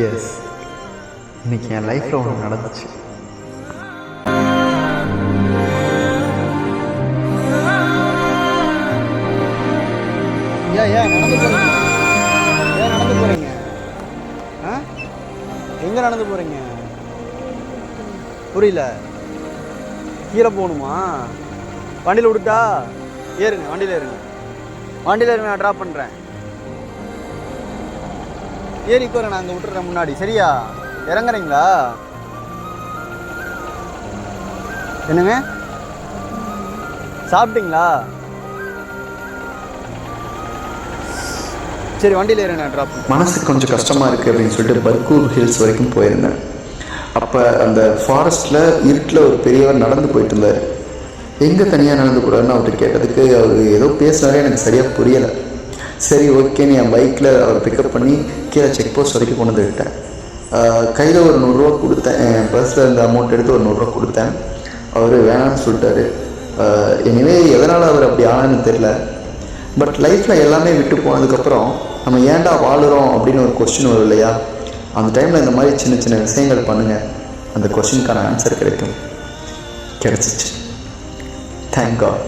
S, இன்னைக்கு என் லைஃப்பில் ஒன்று நடந்துச்சு. ஏன் நடந்து போகிறீங்க? எங்கே நடந்து போகிறீங்க? புரியல. கீழே போகணுமா? வண்டியில் விட்டுட்டா ஏறுங்க, வண்டியில் ஏறுங்க, நான் ட்ராப் பண்ணுறேன். ஏறிக்கோ, நான் அங்கே விட்டுறேன் முன்னாடி. சரியா? இறங்குறீங்களா? என்னங்க சாப்பிட்டீங்களா? சரி, வண்டியில் ஏறுங்க, நான் ட்ராப் பண்ணுறேன். மனசுக்கு கொஞ்சம் கஷ்டமாக இருக்குது அப்படின்னு சொல்லிட்டு பர்கூர் ஹில்ஸ் வரைக்கும் போயிருந்தேன். அப்போ அந்த ஃபாரஸ்ட்டில் இருட்டில் ஒரு பெரியவர் நடந்து போயிட்டு இருந்தார். எங்கே தனியாக நடந்து கூடாதுன்னு அவர்கிட்ட கேட்டதுக்கு அவர் ஏதோ பேசுனாரே, எனக்கு சரியாக புரியலை. சரி, ஓகேன்னு என் பைக்கில் அவர் பிக்கப் பண்ணி கீழே செக் போஸ்ட் வரைக்கும் கொண்டு வந்து விட்டேன். கையில் ஒரு 100 ரூபா கொடுத்தேன். என் பர்ஸில் இருந்த அமௌண்ட் எடுத்து ஒரு 100 ரூபா கொடுத்தேன். அவர் வேணான்னு சொல்லிட்டாரு. எனவே எதனால் அவர் அப்படி ஆனான்னு தெரில. பட் லைஃப்பில் எல்லாமே விட்டு போனதுக்கப்புறம் நம்ம ஏன்டா வாழுறோம் அப்படின்னு ஒரு கொஸ்டின் வரும் இல்லையா? அந்த டைமில் இந்த மாதிரி சின்ன சின்ன விஷயங்கள் பண்ணுங்கள், அந்த கொஸ்டினுக்கான ஆன்சர் கிடைக்கும். கிடச்சிச்சு. Thank God.